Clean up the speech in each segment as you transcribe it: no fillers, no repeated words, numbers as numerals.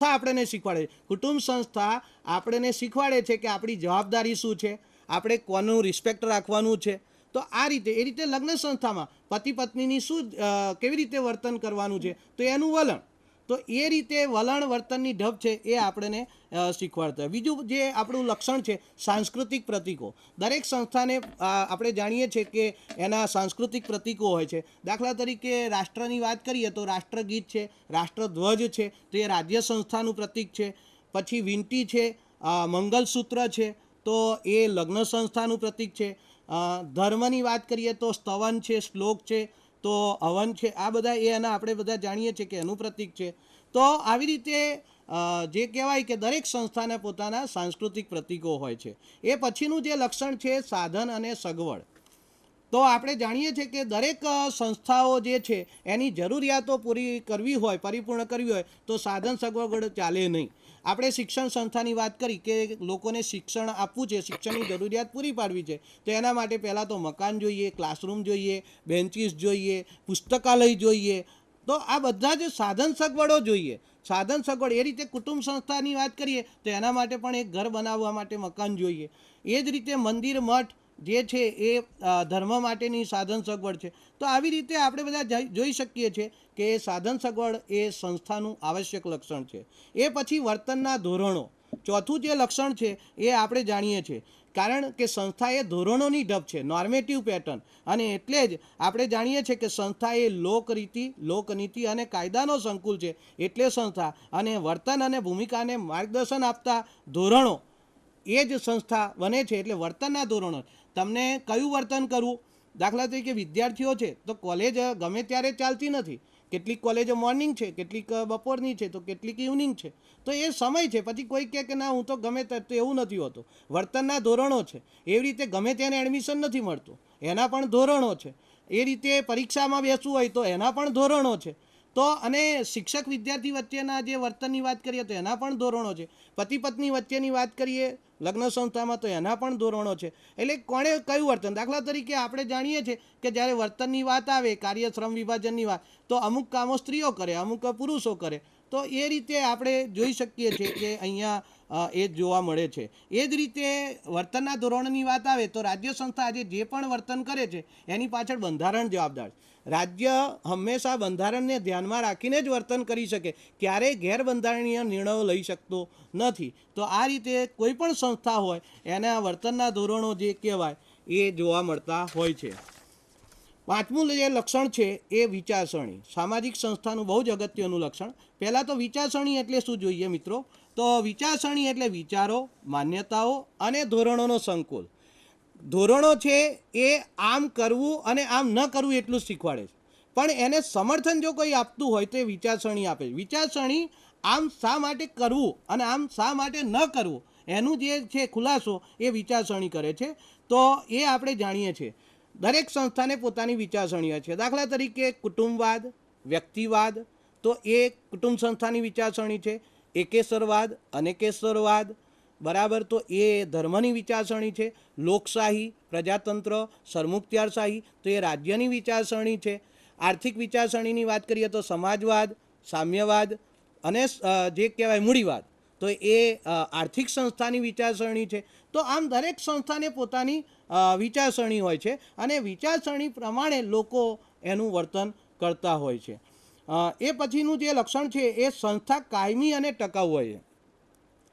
આપણને શીખવાડે છે, કુટુંબ સંસ્થા આપણને શીખવાડે છે કે આપણી જવાબદારી શું છે, આપણે કોનું રિસ્પેક્ટ રાખવાનું છે. તો આ રીતે એ રીતે લગ્ન સંસ્થામાં પતિ પત્નીની શું કેવી રીતે વર્તન કરવાનું છે, તો એનું વલણ, તો એ રીતે વલણ વર્તનની ઢબ છે એ આપણને શીખવાડતા હોય. બીજું જે આપણું લક્ષણ છે સાંસ્કૃતિક પ્રતીકો. દરેક સંસ્થાને આપણે જાણીએ છીએ કે એના સાંસ્કૃતિક પ્રતીકો હોય છે. દાખલા તરીકે રાષ્ટ્રની વાત કરીએ તો રાષ્ટ્રગીત છે, રાષ્ટ્રધ્વજ છે, તો એ રાજ્ય સંસ્થાનું પ્રતીક છે. પછી વીંટી છે, મંગલસૂત્ર છે, તો એ લગ્ન સંસ્થાનું પ્રતીક છે. ધર્મની વાત કરીએ તો સ્તવન છે, શ્લોક છે, તો હવન છે, આ બધા એના આપણે બધા જાણીએ છીએ કે એનું પ્રતીક છે. તો આવી રીતે જે કહેવાય કે દરેક સંસ્થાના પોતાના સાંસ્કૃતિક પ્રતીકો હોય છે. એ પછીનું જે લક્ષણ છે સાધન અને સગવડ. તો આપણે જાણીએ છીએ કે દરેક સંસ્થાઓ જે છે એની જરૂરિયાતો પૂરી કરવી હોય, પરિપૂર્ણ કરવી હોય તો સાધન સગવડ ચાલે નહીં. આપણે શિક્ષણ સંસ્થાની વાત કરી કે લોકોને શિક્ષણ આપવું છે, શિક્ષણની જરૂરિયાત પૂરી પાડવી છે, તો એના માટે પહેલાં તો મકાન જોઈએ, ક્લાસરૂમ જોઈએ, બેન્ચીસ જોઈએ, પુસ્તકાલય જોઈએ, તો આ બધા જ સાધન સગવડો જોઈએ. સાધન સગવડ એ રીતે કુટુંબ સંસ્થાની વાત કરીએ તો એના માટે પણ એક ઘર બનાવવા માટે મકાન જોઈએ. એ જ રીતે મંદિર મઠ જે છે એ ધર્મ માટેની સાધન સગવડ છે. તો આવી રીતે આપણે બધા જોઈ શકીએ છીએ કે સાધન સગવડ એ સંસ્થાનું આવશ્યક લક્ષણ છે. એ પછી વર્તનના ધોરણો. ચોથું જે લક્ષણ છે એ આપણે જાણીએ છીએ, કારણ કે સંસ્થા એ ધોરણોની ઢબ છે, નોર્મેટિવ પેટર્ન, અને એટલે જ આપણે જાણીએ છીએ કે સંસ્થા એ લોકરીતિ, લોકનીતિ અને કાયદાનો સંકુલ છે. એટલે સંસ્થા અને વર્તન અને ભૂમિકાને માર્ગદર્શન આપતા ધોરણો એ જ સંસ્થા બને છે. એટલે વર્તનના ધોરણો, તમને કયું વર્તન કરવું. દાખલા તરીકે વિદ્યાર્થીઓ છે તો કોલેજ ગમે ત્યારે ચાલતી નથી. કેટલીક કોલેજો મોર્નિંગ છે, કેટલીક બપોરની છે, તો કેટલીક ઇવનિંગ છે. તો એ સમય છે. પછી કોઈ કહે કે ના હું તો ગમે તે, તો એવું નથી હોતું. વર્તનના ધોરણો છે. એવી રીતે ગમે તેને એડમિશન નથી મળતું, એના પણ ધોરણો છે. એ રીતે પરીક્ષામાં બેસવું હોય તો એના પણ ધોરણો છે. તો અને શિક્ષક વિદ્યાર્થી વચ્ચેના જે વર્તનની વાત કરીએ તો એના પણ ધોરણો છે. પતિ પત્ની વચ્ચેની વાત કરીએ લગ્ન સંસ્થામાં તો એના પણ ધોરણો છે. એટલે કોણે કયું વર્તન, દાખલા તરીકે આપણે જાણીએ છીએ કે જ્યારે વર્તનની વાત આવે, કાર્ય શ્રમ વિભાજનની વાત, તો અમુક કામો સ્ત્રીઓ કરે, અમુક પુરુષો કરે. તો એ રીતે આપણે જોઈ શકીએ છીએ કે અહીંયા એ જોવા મળે છે. એ જ રીતે વર્તનના ધોરણની વાત આવે તો રાજ્ય સંસ્થા આજે જે પણ વર્તન કરે છે એની પાછળ બંધારણ જવાબદાર છે. રાજ્ય હંમેશા બંધારણને ધ્યાનમાં રાખીને જ વર્તન કરી શકે, ક્યારેય ગેરબંધારણીય નિર્ણયો લઈ શકતો નથી. તો આ રીતે કોઈ પણ સંસ્થા હોય એના વર્તનના ધોરણો જે કહેવાય એ જોવા મળતા હોય છે. પાંચમું જે લક્ષણ છે એ વિચારસરણી. સામાજિક સંસ્થાનું બહુ જ અગત્યનું લક્ષણ. પહેલાં તો વિચારસરણી એટલે શું જોઈએ મિત્રો, તો વિચારસરણી એટલે વિચારો, માન્યતાઓ અને ધોરણોનો સંકુલ. ધોરણો છે એ આમ કરવું અને આમ ન કરવું એટલું જ શીખવાડે છે, પણ એને સમર્થન જો કોઈ આપતું હોય તો એ વિચારસરણી આપે છે. વિચારસરણી આમ શા માટે કરવું અને આમ શા માટે ન કરવું એનું જે છે ખુલાસો એ વિચારસરણી કરે છે. તો એ આપણે જાણીએ છીએ. દરેક સંસ્થાને પોતાની વિચારસરણી હોય છે. દાખલા તરીકે કુટુંબવાદ, વ્યક્તિવાદ, તો એ કુટુંબ સંસ્થાની વિચારસરણી છે. એકેશ્વરવાદ, અનેકેશ્વરવાદ, બરાબર, તો એ ધર્મની વિચારસરણી છે. લોકશાહી, પ્રજાતંત્ર, સરમુખત્યારશાહી, તો એ રાજ્યની વિચારસરણી છે. આર્થિક વિચારસરણીની વાત કરીએ તો સમાજવાદ, સામ્યવાદ અને જે કહેવાય મૂડીવાદ, તો એ આર્થિક સંસ્થાની વિચારસરણી છે. તો આમ દરેક સંસ્થાને પોતાની વિચારસરણી હોય છે અને વિચારસરણી પ્રમાણે લોકો એનું વર્તન કરતા હોય છે. એ પછીનું જે લક્ષણ છે એ સંસ્થા કાયમી અને ટકાઉ હોય છે.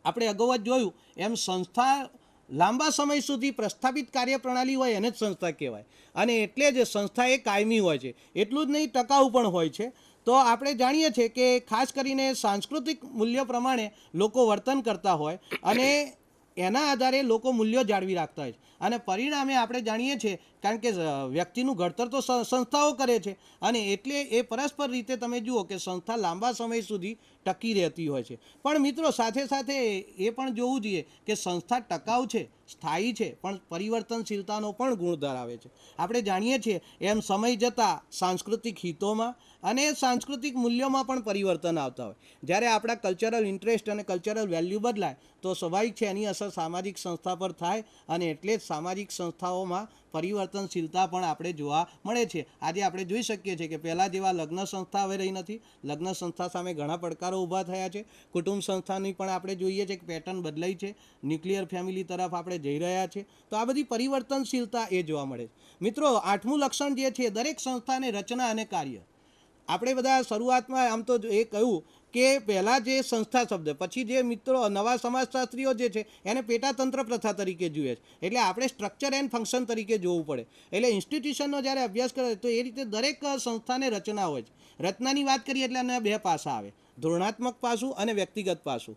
આપણે અગાઉ જ જોયું એમ સંસ્થા લાંબા સમય સુધી પ્રસ્થાપિત કાર્યપ્રણાલી હોય એને જ સંસ્થા કહેવાય, અને એટલે જ સંસ્થા એ કાયમી હોય છે. એટલું જ નહીં, ટકાઉ પણ હોય છે. તો આપણે જાણીએ છીએ કે ખાસ કરીને સાંસ્કૃતિક મૂલ્યો પ્રમાણે લોકો વર્તન કરતા હોય અને એના આધારે લોકો મૂલ્યો જાળવી રાખતા હોય છે. અને પરિણામે આપણે જાણીએ છીએ, કારણ કે વ્યક્તિનું ઘડતર તો સંસ્થાઓ કરે છે, અને એટલે એ પરસ્પર રીતે તમે જુઓ કે સંસ્થા લાંબા સમય સુધી ટકી રહેતી હોય છે. પણ મિત્રો સાથે સાથે એ પણ જોવું જોઈએ કે સંસ્થા ટકાઉ છે, સ્થાયી છે, પણ પરિવર્તનશીલતાનો પણ ગુણ ધરાવે છે. આપણે જાણીએ છીએ એમ સમય જતાં સાંસ્કૃતિક હિતોમાં અને સાંસ્કૃતિક મૂલ્યોમાં પણ પરિવર્તન આવતા હોય. જ્યારે આપણા કલ્ચરલ ઇન્ટરેસ્ટ અને કલ્ચરલ વેલ્યુ બદલાય તો સ્વાભાવિક છે એની અસર સામાજિક સંસ્થા પર થાય, અને એટલે જ સામાજિક સંસ્થાઓમાં પરિવર્તનશીલતા પણ આપણે જોવા મળે છે. આજે આપણે જોઈ શકીએ છીએ કે પહેલાં જેવા લગ્ન સંસ્થા હવે રહી નથી. લગ્ન સંસ્થા સામે ઘણા પડકારો ઊભા થયા છે. કુટુંબ સંસ્થાની પણ આપણે જોઈએ છીએ કે પેટર્ન બદલાઈ છે. ન્યુક્લિયર ફેમિલી તરફ આપણે જઈ રહ્યા છીએ. તો આ બધી પરિવર્તનશીલતા એ જોવા મળે છે. મિત્રો, 8મું લક્ષણ જે છે દરેક સંસ્થાની રચના અને કાર્ય. આપણે બધા શરૂઆતમાં આમ તો એ કહ્યું કે પહેલાં જે સંસ્થા શબ્દ, પછી જે મિત્રો નવા સમાજશાસ્ત્રીઓ જે છે એને પેટાતંત્ર પ્રથા તરીકે જુએ છે. એટલે આપણે સ્ટ્રક્ચર એન્ડ ફંક્શન તરીકે જોવું પડે. એટલે ઇન્સ્ટિટ્યુશનનો જ્યારે અભ્યાસ કરે તો એ રીતે દરેક સંસ્થાને રચના હોય છે. રચનાની વાત કરીએ એટલે એના બે પાસા આવે, ધોરણાત્મક પાસું અને વ્યક્તિગત પાસું.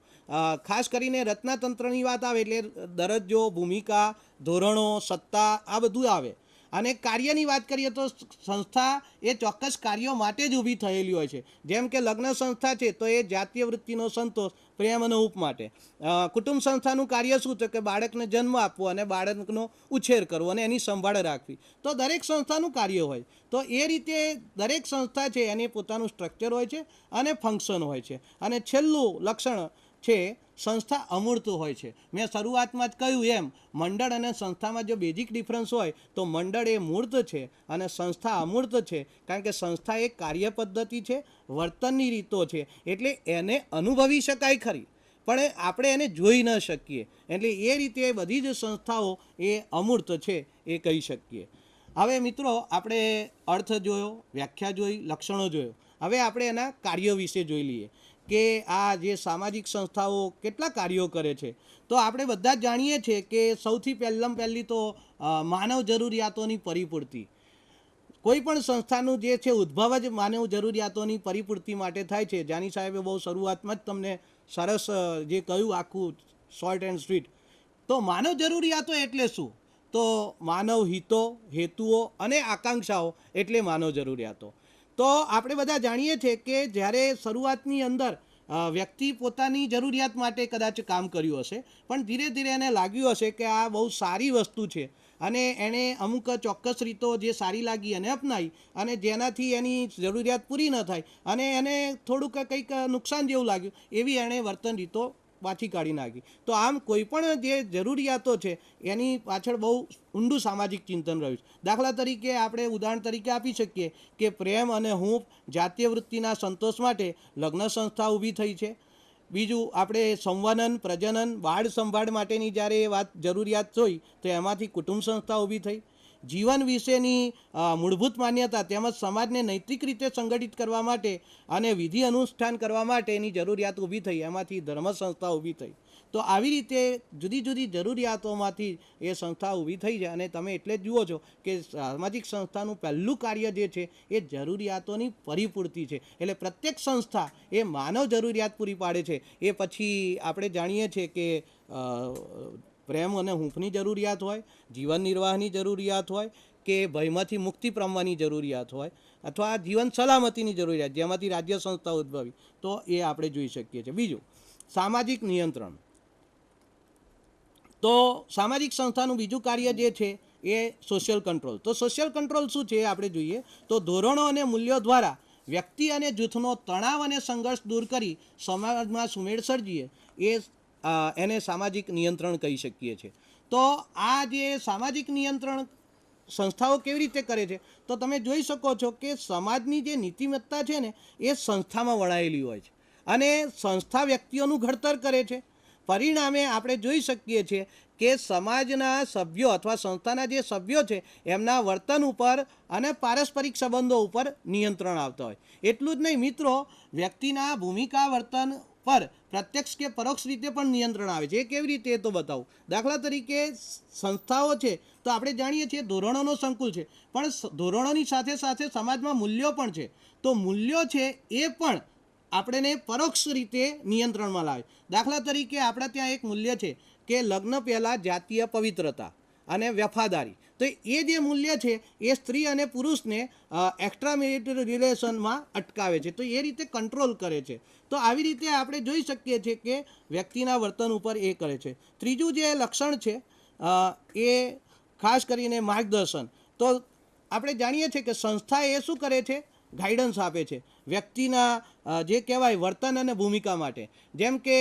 ખાસ કરીને રચનાતંત્રની વાત આવે એટલે દરજ્જો, ભૂમિકા, ધોરણો, સત્તા આ બધું આવે. અને કાર્યની વાત કરીએ તો સંસ્થા એ ચોક્કસ કાર્યો માટે જ ઊભી થયેલી હોય છે. જેમ કે લગ્ન સંસ્થા છે તો એ જાતીય વૃત્તિનો સંતોષ, પ્રેમ અને હૂંફ માટે. કુટુંબ સંસ્થાનું કાર્ય શું છે કે બાળકને જન્મ આપવો અને બાળકનો ઉછેર કરવો અને એની સંભાળ રાખવી. તો દરેક સંસ્થાનું કાર્ય હોય. તો એ રીતે દરેક સંસ્થા છે એની પોતાનું સ્ટ્રક્ચર હોય છે અને ફંક્શન હોય છે. અને છેલ્લું લક્ષણ છે સંસ્થા અમૂર્ત હોય છે. મેં શરૂઆતમાં જ કહ્યું એમ, મંડળ અને સંસ્થામાં જો બેઝિક ડિફરન્સ હોય તો મંડળ એ મૂર્ત છે અને સંસ્થા અમૂર્ત છે. કારણ કે સંસ્થા એક કાર્ય પદ્ધતિ છે, વર્તનની રીતો છે, એટલે એને અનુભવી શકાય ખરી, પણ આપણે એને જોઈ ન શકીએ. એટલે એ રીતે બધી જ સંસ્થાઓ એ અમૂર્ત છે એ કહી શકીએ. હવે મિત્રો, આપણે અર્થ જોયો, વ્યાખ્યા જોઈ, લક્ષણો જોયો. હવે આપણે એના કાર્યો વિશે જોઈ લઈએ કે આ જે સામાજિક સંસ્થાઓ કેટલા કાર્યો કરે છે. તો આપણે બધા જ જાણીએ છીએ કે સૌથી પહેલી તો માનવ જરૂરિયાતોની પરિપૂર્તિ. કોઈ પણ સંસ્થાનું જે છે ઉદ્ભવ જ માનવ જરૂરિયાતોની પરિપૂર્તિ માટે થાય છે. જાની સાહેબે બહુ શરૂઆતમાં જ તમને સરસ જે કહ્યું આખું શોર્ટ એન્ડ સ્વીટ. તો માનવ જરૂરિયાતો એટલે શું? તો માનવ હિતો, હેતુઓ અને આકાંક્ષાઓ એટલે માનવ જરૂરિયાતો. તો આપણે બધા જાણીએ છીએ કે જ્યારે શરૂઆતની અંદર વ્યક્તિ પોતાની જરૂરિયાત માટે કદાચ કામ કર્યું હશે, પણ ધીરે ધીરે એને લાગ્યું હશે કે આ બહુ સારી વસ્તુ છે અને એણે અમુક ચોક્કસ રીતો જે સારી લાગી એને અપનાવી, અને જેનાથી એની જરૂરિયાત પૂરી ન થાય અને એને થોડુંક કંઈક નુકસાન જેવું લાગ્યું, એવી એણે વર્તન રીતો પાછી કાઢી નાખી. તો આમ કોઈ પણ જે જરૂરિયાતો છે એની પાછળ બહુ ઊંડું સામાજિક ચિંતન રહ્યું છે. દાખલા તરીકે આપણે ઉદાહરણ તરીકે આપી શકીએ કે પ્રેમ અને હૂંફ, જાતીય વૃત્તિના સંતોષ માટે લગ્ન સંસ્થા ઊભી થઈ છે. બીજું, આપણે સંવનન, પ્રજનન, બાળ સંભાળ માટેની જ્યારે એ વાત જરૂરિયાત જોઈ તો એમાંથી કુટુંબ સંસ્થા ઊભી થઈ. જીવન વિશેની મૂળભૂત માન્યતા તેમજ સમાજને નૈતિક રીતે સંગઠિત કરવા માટે અને વિધિ અનુષ્ઠાન કરવા માટેની જરૂરિયાત ઊભી થઈ, એમાંથી ધર્મ સંસ્થા ઊભી થઈ. તો આવી રીતે જુદી જુદી જરૂરિયાતોમાંથી એ સંસ્થા ઊભી થઈ છે. અને તમે એટલે જ જુઓ છો કે સામાજિક સંસ્થાનું પહેલું કાર્ય જે છે એ જરૂરિયાતોની પરિપૂર્તિ છે. એટલે પ્રત્યેક સંસ્થા એ માનવ જરૂરિયાત પૂરી પાડે છે. એ પછી આપણે જાણીએ છીએ કે પ્રેમ અને હૂંફની જરૂરિયાત હોય, જીવન નિર્વાહની જરૂરિયાત હોય, કે ભયમાંથી મુક્તિ પામવાની જરૂરિયાત હોય, અથવા જીવન સલામતીની જરૂરિયાત જેમાંથી રાજ્ય સંસ્થા ઉદ્ભવી, તો એ આપણે જોઈ શકીએ છીએ. બીજું, સામાજિક નિયંત્રણ. તો સામાજિક સંસ્થાનું બીજું કાર્ય જે છે એ સોશિયલ કંટ્રોલ. તો સોશિયલ કંટ્રોલ શું છે એ આપણે જોઈએ તો ધોરણો અને મૂલ્યો દ્વારા વ્યક્તિ અને જૂથનો તણાવ અને સંઘર્ષ દૂર કરી સમાજમાં સુમેળ સર્જીએ એ એને સામાજિક નિયંત્રણ કહી શકીએ છીએ. તો આ જે સામાજિક નિયંત્રણ સંસ્થાઓ કેવી રીતે કરે છે તો તમે જોઈ શકો છો કે સમાજની જે નીતિમત્તા છે ને એ સંસ્થામાં વણાયેલી હોય છે અને સંસ્થા વ્યક્તિઓનું ઘડતર કરે છે. પરિણામે આપણે જોઈ શકીએ છીએ કે સમાજના સભ્યો અથવા સંસ્થાના જે સભ્યો છે એમના વર્તન ઉપર અને પારસ્પરિક સંબંધો ઉપર નિયંત્રણ આવતા હોય. એટલું જ નહીં મિત્રો, વ્યક્તિના ભૂમિકા વર્તન પર પ્રત્યક્ષ કે પરોક્ષ રીતે પણ નિયંત્રણ આવે છે. એ કેવી રીતે એ તો બતાવું. દાખલા તરીકે સંસ્થાઓ છે તો આપણે જાણીએ છીએ ધોરણોનો સંકુલ છે, પણ ધોરણોની સાથે સાથે સમાજમાં મૂલ્યો પણ છે. તો મૂલ્યો છે એ પણ આપણને પરોક્ષ રીતે નિયંત્રણમાં લાવે. દાખલા તરીકે આપણા ત્યાં એક મૂલ્ય છે કે લગ્ન પહેલાં જાતીય પવિત્રતા અને વફાદારી. તો એ જે મૂલ્ય છે એ સ્ત્રી અને પુરુષને એક્સ્ટ્રા મેરિટલ રિલેશનમાં અટકાવે છે. તો એ રીતે કંટ્રોલ કરે છે. તો આવી રીતે આપણે જોઈ શકીએ છીએ કે વ્યક્તિના વર્તન ઉપર એ કરે છે. ત્રીજું જે લક્ષણ છે એ ખાસ કરીને માર્ગદર્શન. તો આપણે જાણીએ છીએ કે સંસ્થા એ શું કરે છે, ગાઈડન્સ આપે છે વ્યક્તિના જે કહેવાય વર્તન અને ભૂમિકા માટે. જેમ કે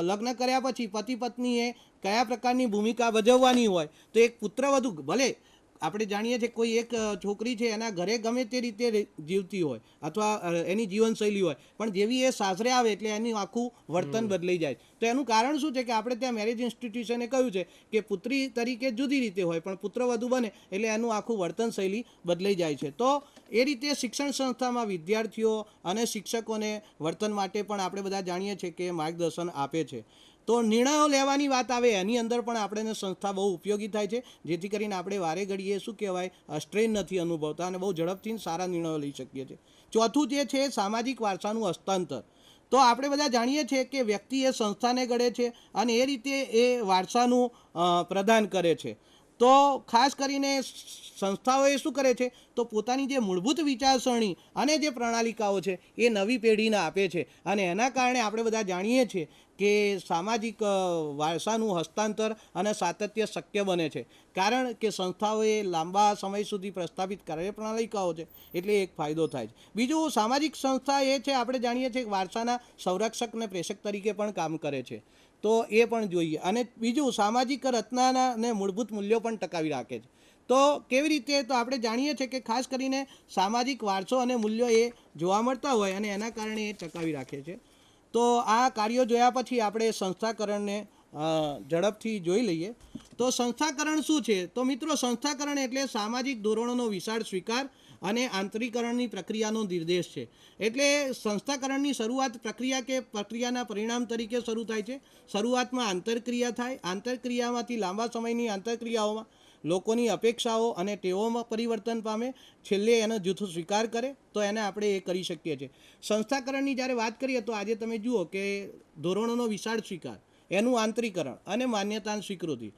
લગ્ન કર્યા પછી પતિ પત્નીએ કયા પ્રકારની ભૂમિકા ભજવવાની હોય, તો એક પુત્રવધુ ભલે આપણે જાણીએ છીએ કોઈ એક છોકરી છે એના ઘરે ગમે તે રીતે જીવતી હોય અથવા એની જીવનશૈલી હોય, પણ જેવી એ સાસરે આવે એટલે એનું આખું વર્તન બદલાઈ જાય. તો એનું કારણ શું છે કે આપણે ત્યાં મેરેજ ઇન્સ્ટિટ્યુશને કહ્યું છે કે પુત્રી તરીકે જુદી રીતે હોય, પણ પુત્રવધુ બને એટલે એનું આખું વર્તન શૈલી બદલાઈ જાય છે. તો એ રીતે શિક્ષણ સંસ્થામાં વિદ્યાર્થીઓ અને શિક્ષકોને વર્તન માટે પણ આપણે બધા જાણીએ છીએ કે માર્ગદર્શન આપે છે. તો નિર્ણયો લેવાની વાત આવે એની અંદર પણ આપણને સંસ્થા બહુ ઉપયોગી થાય છે, જેથી કરીને આપણે વારે ઘડીએ શું કહેવાય સ્ટ્રેન નથી અનુભવતા અને બહુ ઝડપથી સારા નિર્ણયો લઈ શકીએ છીએ. ચોથું જે છે સામાજિક વારસાનું હસ્તાંતર. તો આપણે બધા જાણીએ છીએ કે વ્યક્તિ એ સંસ્થાને ઘડે છે અને એ રીતે એ વારસાનું પ્રદાન કરે છે. તો ખાસ કરીને સંસ્થાઓ એ શું કરે છે તો પોતાની જે મૂળભૂત વિચારસરણી અને જે પ્રણાલિકાઓ છે એ નવી પેઢીને આપે છે, અને એના કારણે આપણે બધા જાણીએ છીએ કે સામાજિક વારસાનું હસ્તાંતર અને સાતત્ય શક્ય બને છે. કારણ કે સંસ્થાઓએ લાંબા સમય સુધી પ્રસ્થાપિત કાર્યપ્રણાલિકાઓ છે એટલે એક ફાયદો થાય છે. બીજું સામાજિક સંસ્થા એ છે આપણે જાણીએ છીએ કે વારસાના સંરક્ષક અને પ્રેષક તરીકે પણ કામ કરે છે, તો એ પણ જોઈએ. અને બીજું સામાજિક રચનાના અને મૂળભૂત મૂલ્યો પણ ટકાવી રાખે છે. તો કેવી રીતે, તો આપણે જાણીએ છીએ કે ખાસ કરીને સામાજિક વારસો અને મૂલ્યો એ જોવા મળતા હોય અને એના કારણે એ ટકાવી રાખે છે. તો આ કાર્યો જોયા પછી આપણે સંસ્થાકરણને ઝડપથી જોઈ લઈએ. તો સંસ્થાકરણ શું છે? તો મિત્રો સંસ્થાકરણ એટલે સામાજિક ધોરણોનો વિશાળ સ્વીકાર અને આંતરીકરણની પ્રક્રિયાનો નિર્દેશ છે. એટલે સંસ્થાકરણની શરૂઆત પ્રક્રિયાના પરિણામ તરીકે શરૂ થાય છે. શરૂઆતમાં આંતરક્રિયા થાય, આંતરક્રિયામાંથી લાંબા સમયની આંતરક્રિયાઓમાં લોકોની અપેક્ષાઓ અને ટેવોમાં પરિવર્તન પામે, છેલ્લે એનો જૂથ સ્વીકાર કરે, તો એને આપણે એ કરી શકીએ છીએ. સંસ્થાકરણની જ્યારે વાત કરીએ તો આજે તમે જુઓ કે ધોરણોનો વિશાળ સ્વીકાર, એનું આંતરીકરણ અને માન્યતાની સ્વીકૃતિ.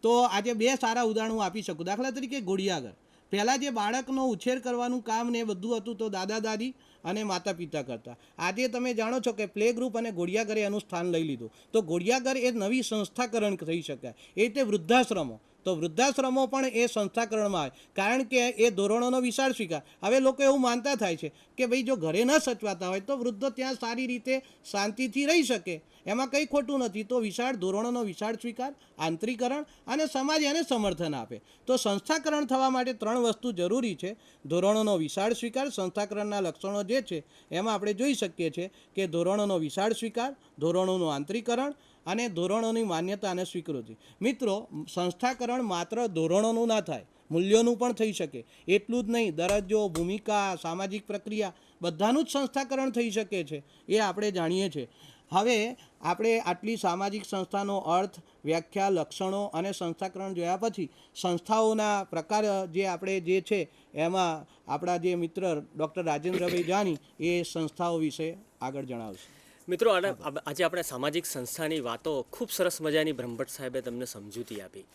તો આજે બે સારા ઉદાહરણો આપી શકું. દાખલા તરીકે ઘોડિયાઘર. પહેલાં જે બાળકનો ઉછેર કરવાનું કામ ને બધું હતું તો દાદા દાદી અને માતા પિતા કરતા. આજે તમે જાણો છો કે પ્લે ગ્રુપ અને ઘોડિયાઘરે એનું સ્થાન લઈ લીધું. તો ઘોડિયાઘર એ નવી સંસ્થાકરણ થઈ શકાય. એ રીતે વૃદ્ધાશ્રમો, તો વૃદ્ધાશ્રમો પણ એ સંસ્થાકરણમાં આવે, કારણ કે એ ધોરણોનો વિશાળ સ્વીકાર. હવે લોકો એવું માનતા થાય છે કે ભાઈ જો ઘરે ન સચવાતા હોય તો વૃદ્ધો ત્યાં સારી રીતે શાંતિથી રહી શકે, એમાં કંઈ ખોટું નથી. તો વિશાળ ધોરણોનો વિશાળ સ્વીકાર, આંતરીકરણ અને સમાજ એને સમર્થન આપે. તો સંસ્થાકરણ થવા માટે 3 વસ્તુ જરૂરી છે: ધોરણોનો વિશાળ સ્વીકાર. સંસ્થાકરણના લક્ષણો જે છે એમાં આપણે જોઈ શકીએ છીએ કે ધોરણોનો વિશાળ સ્વીકાર, ધોરણોનું આંતરીકરણ અને ધોરણોની માન્યતા અને સ્વીકૃતિ. મિત્રો, સંસ્થાકરણ માત્ર ધોરણોનું ના થાય, મૂલ્યોનું પણ થઈ શકે. એટલું જ નહીં, દરજ્જો, ભૂમિકા, સામાજિક પ્રક્રિયા બધાનું જ સંસ્થાકરણ થઈ શકે છે, એ આપણે જાણીએ છીએ. હવે આપણે આટલી સામાજિક સંસ્થાનો અર્થ, વ્યાખ્યા, લક્ષણો અને સંસ્થાકરણ જોયા પછી સંસ્થાઓના પ્રકાર જે આપણે જે છે એમાં આપણા જે મિત્ર ડૉક્ટર રાજેન્દ્રભાઈ જાની એ સંસ્થાઓ વિશે આગળ જણાવશે. મિત્રો, આજે આપણે સામાજિક સંસ્થાની વાતો ખૂબ સરસ મજાની બ્રહ્મભટ્ટ સાહેબે તમને સમજૂતી આપી.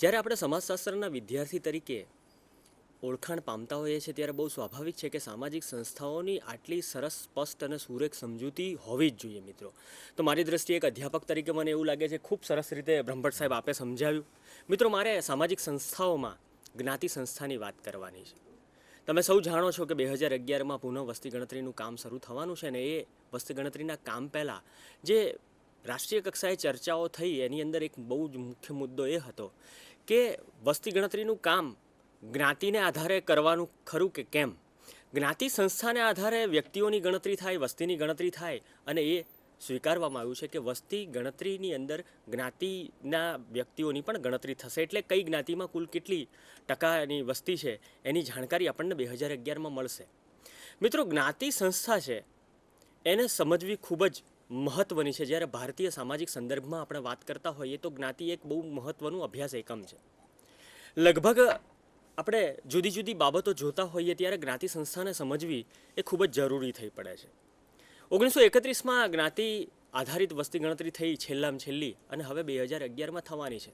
જ્યારે આપણે સમાજશાસ્ત્રના વિદ્યાર્થી તરીકે ઓળખાણ પામતા હોઈએ છીએ ત્યારે બહુ સ્વાભાવિક છે કે સામાજિક સંસ્થાઓની આટલી સરસ, સ્પષ્ટ અને સુરેખ સમજૂતી હોવી જ જોઈએ. મિત્રો, તો મારી દ્રષ્ટિએ એક અધ્યાપક તરીકે મને એવું લાગે છે ખૂબ સરસ રીતે બ્રહ્મભટ્ટ સાહેબ આપે સમજાવ્યું. મિત્રો, મારે સામાજિક સંસ્થાઓમાં જ્ઞાતિ સંસ્થાની વાત કરવાની છે. તમે સૌ જાણો છો કે 2011માં પુનઃ વસ્તી ગણતરીનું કામ શરૂ થવાનું છે, અને એ વસ્તી ગણતરીના કામ પહેલાં જે રાષ્ટ્રીય કક્ષાએ ચર્ચાઓ થઈ એની અંદર એક બહુ જ મુખ્ય મુદ્દો એ હતો કે વસ્તી ગણતરીનું કામ જ્ઞાતિને આધારે કરવાનું ખરું કે કેમ. જ્ઞાતિ સંસ્થાને આધારે વ્યક્તિઓની ગણતરી થાય, વસ્તીની ગણતરી થાય, અને એ સ્વીકારવામાં આવ્યું છે કે વસ્તી ગણતરીની અંદર જ્ઞાતિના વ્યક્તિઓની પણ ગણતરી થશે. એટલે કઈ જ્ઞાતિમાં કુલ કેટલી ટકાની વસ્તી છે એની જાણકારી આપણને 2011માં મળશે. મિત્રો, જ્ઞાતિ સંસ્થા છે એને સમજવી ખૂબ જ મહત્ત્વની છે. જ્યારે ભારતીય સામાજિક સંદર્ભમાં આપણે વાત કરતા હોઈએ તો જ્ઞાતિ એક બહુ મહત્ત્વનું અભ્યાસ એકમ છે. લગભગ આપણે જુદી જુદી બાબતો જોતા હોઈએ ત્યારે જ્ઞાતિ સંસ્થાને સમજવી એ ખૂબ જ જરૂરી થઈ પડે છે. 1931માં જ્ઞાતિ આધારિત વસ્તી ગણતરી થઈ છેલ્લામાં છેલ્લી, અને હવે 2011માં થવાની છે.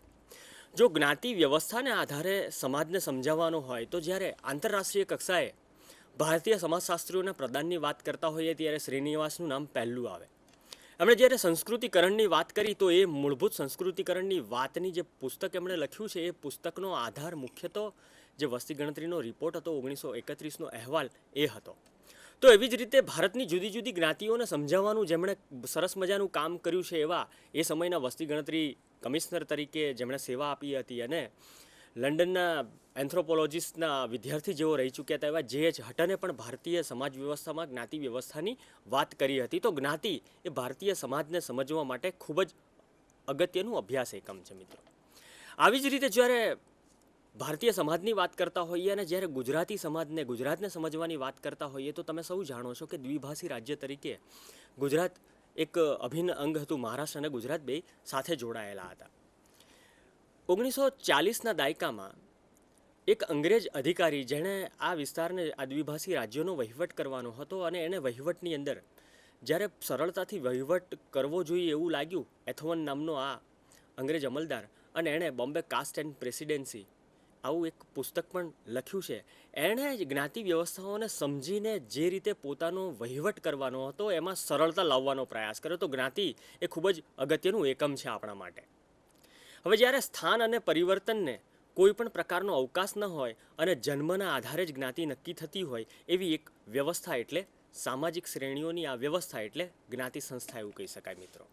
જો જ્ઞાતિ વ્યવસ્થાને આધારે સમાજને સમજાવવાનો હોય તો જ્યારે આંતરરાષ્ટ્રીય કક્ષાએ ભારતીય સમાજશાસ્ત્રીઓના પ્રદાનની વાત કરતા હોઈએ ત્યારે શ્રીનિવાસનું નામ પહેલું આવે. એમણે જ્યારે સંસ્કૃતિકરણની વાત કરી તો એ મૂળભૂત સંસ્કૃતિકરણની વાતની જે પુસ્તક એમણે લખ્યું છે એ પુસ્તકનો આધાર મુખ્યત્વે જે વસ્તી ગણતરીનો રિપોર્ટ હતો 1931નો અહેવાલ એ હતો. તો એવી જ રીતે ભારતની જુદી જુદી જ્ઞાતિઓને સમજાવવાનું જેમણે સરસ મજાનું કામ કર્યું છે એવા એ સમયના વસ્તી ગણતરી કમિશનર તરીકે જેમણે સેવા આપી હતી અને લંડનના એન્થ્રોપોલોજીસ્ટના વિદ્યાર્થી જેઓ રહી ચૂક્યા હતા એવા J.H. હટને પણ ભારતીય સમાજ વ્યવસ્થામાં જ્ઞાતિ વ્યવસ્થાની વાત કરી હતી. તો જ્ઞાતિ એ ભારતીય સમાજને સમજવા માટે ખૂબ જ અગત્યનું અભ્યાસ એકમ છે મિત્રો. આવી જ રીતે જ્યારે ભારતીય સમાજની વાત કરતા હોઈએ અને જ્યારે ગુજરાતી સમાજને ગુજરાતને સમજવાની વાત કરતા હોઈએ તો તમે સૌ જાણો છો કે દ્વિભાષી રાજ્ય તરીકે ગુજરાત એક અભિન્ન અંગ હતું. મહારાષ્ટ્ર અને ગુજરાત બે સાથે જોડાયેલા હતા. 1940ના દાયકામાં એક અંગ્રેજ અધિકારી જેણે આ વિસ્તારને આ દ્વિભાષી રાજ્યોનો વહીવટ કરવાનો હતો અને એને વહીવટની અંદર જ્યારે સરળતાથી વહીવટ કરવો જોઈએ એવું લાગ્યું, એથોવન નામનો આ અંગ્રેજ અમલદાર, અને એણે બોમ્બે કાસ્ટ એન્ડ પ્રેસિડેન્સી આવું એક પુસ્તક પણ લખ્યું છે. એણે જ્ઞાતિ વ્યવસ્થાઓને સમજીને જે રીતે પોતાનો વહીવટ કરવાનો હતો એમાં સરળતા લાવવાનો પ્રયાસ કર્યો. તો જ્ઞાતિ એ ખૂબ જ અગત્યનું એકમ છે આપણા માટે. હવે જ્યારે સ્થાન અને પરિવર્તનને કોઈ પણ પ્રકારનો અવકાશ ન હોય અને જન્મના આધારે જ જ્ઞાતિ નક્કી થતી હોય એવી એક વ્યવસ્થા એટલે સામાજિક શ્રેણીઓની આ વ્યવસ્થા એટલે જ્ઞાતિ સંસ્થા એવું કહી શકાય મિત્રો.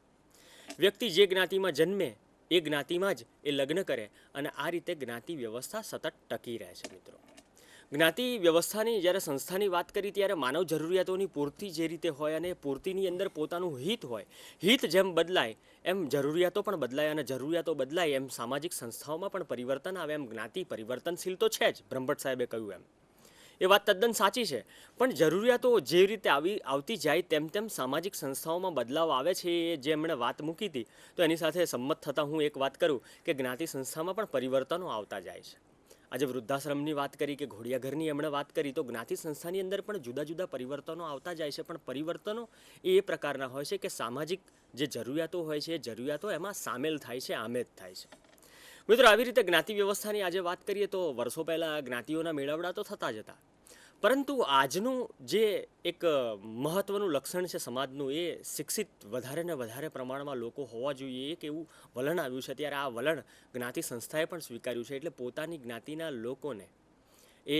વ્યક્તિ જે જ્ઞાતિમાં જન્મે એ જ્ઞાતિમાં જ એ લગ્ન કરે અને આ રીતે જ્ઞાતિ વ્યવસ્થા સતત ટકી રહે છે મિત્રો. જ્ઞાતિ વ્યવસ્થાની જ્યારે સંસ્થાની વાત કરી ત્યારે માનવ જરૂરિયાતોની પૂર્તિ જે રીતે હોય અને પૂર્તિની અંદર પોતાનું હિત હોય, હિત જેમ બદલાય એમ જરૂરિયાતો પણ બદલાય અને જરૂરિયાતો બદલાય એમ સામાજિક સંસ્થાઓમાં પણ પરિવર્તન આવે. એમ જ્ઞાતિ પરિવર્તનશીલ તો છે જ, બ્રહ્મભટ્ટ સાહેબે કહ્યું એમ. એ વાત તદ્દન સાચી છે. પણ જરૂરિયાતો જે રીતે આવતી જાય તેમ તેમ સામાજિક સંસ્થાઓમાં બદલાવ આવે છે એ જે એમણે વાત મૂકી હતી તો એની સાથે સંમત થતાં હું એક વાત કરું કે જ્ઞાતિ સંસ્થામાં પણ પરિવર્તનો આવતા જાય છે. આજે વૃદ્ધાશ્રમની વાત કરી કે ઘોડિયાઘરની એમણે વાત કરી તો જ્ઞાતિ સંસ્થાની અંદર પણ જુદા જુદા પરિવર્તનો આવતા જાય છે. પણ પરિવર્તનો એ પ્રકારના હોય છે કે સામાજિક જે જરૂરિયાતો હોય છે એ જરૂરિયાતો એમાં સામેલ થાય છે, આમેદ થાય છે. મિત્રો આવી રીતે જ્ઞાતિ વ્યવસ્થાની આજે વાત કરીએ તો વર્ષો પહેલાં જ્ઞાતિઓના મેળાવડા તો થતા જ હતા. પરંતુ આજનું જે એક મહત્ત્વનું લક્ષણ છે સમાજનું એ શિક્ષિત વધારે ને વધારે પ્રમાણમાં લોકો હોવા જોઈએ એક એવું વલણ આવ્યું છે. ત્યારે આ વલણ જ્ઞાતિ સંસ્થાએ પણ સ્વીકાર્યું છે. એટલે પોતાની જ્ઞાતિના લોકોને એ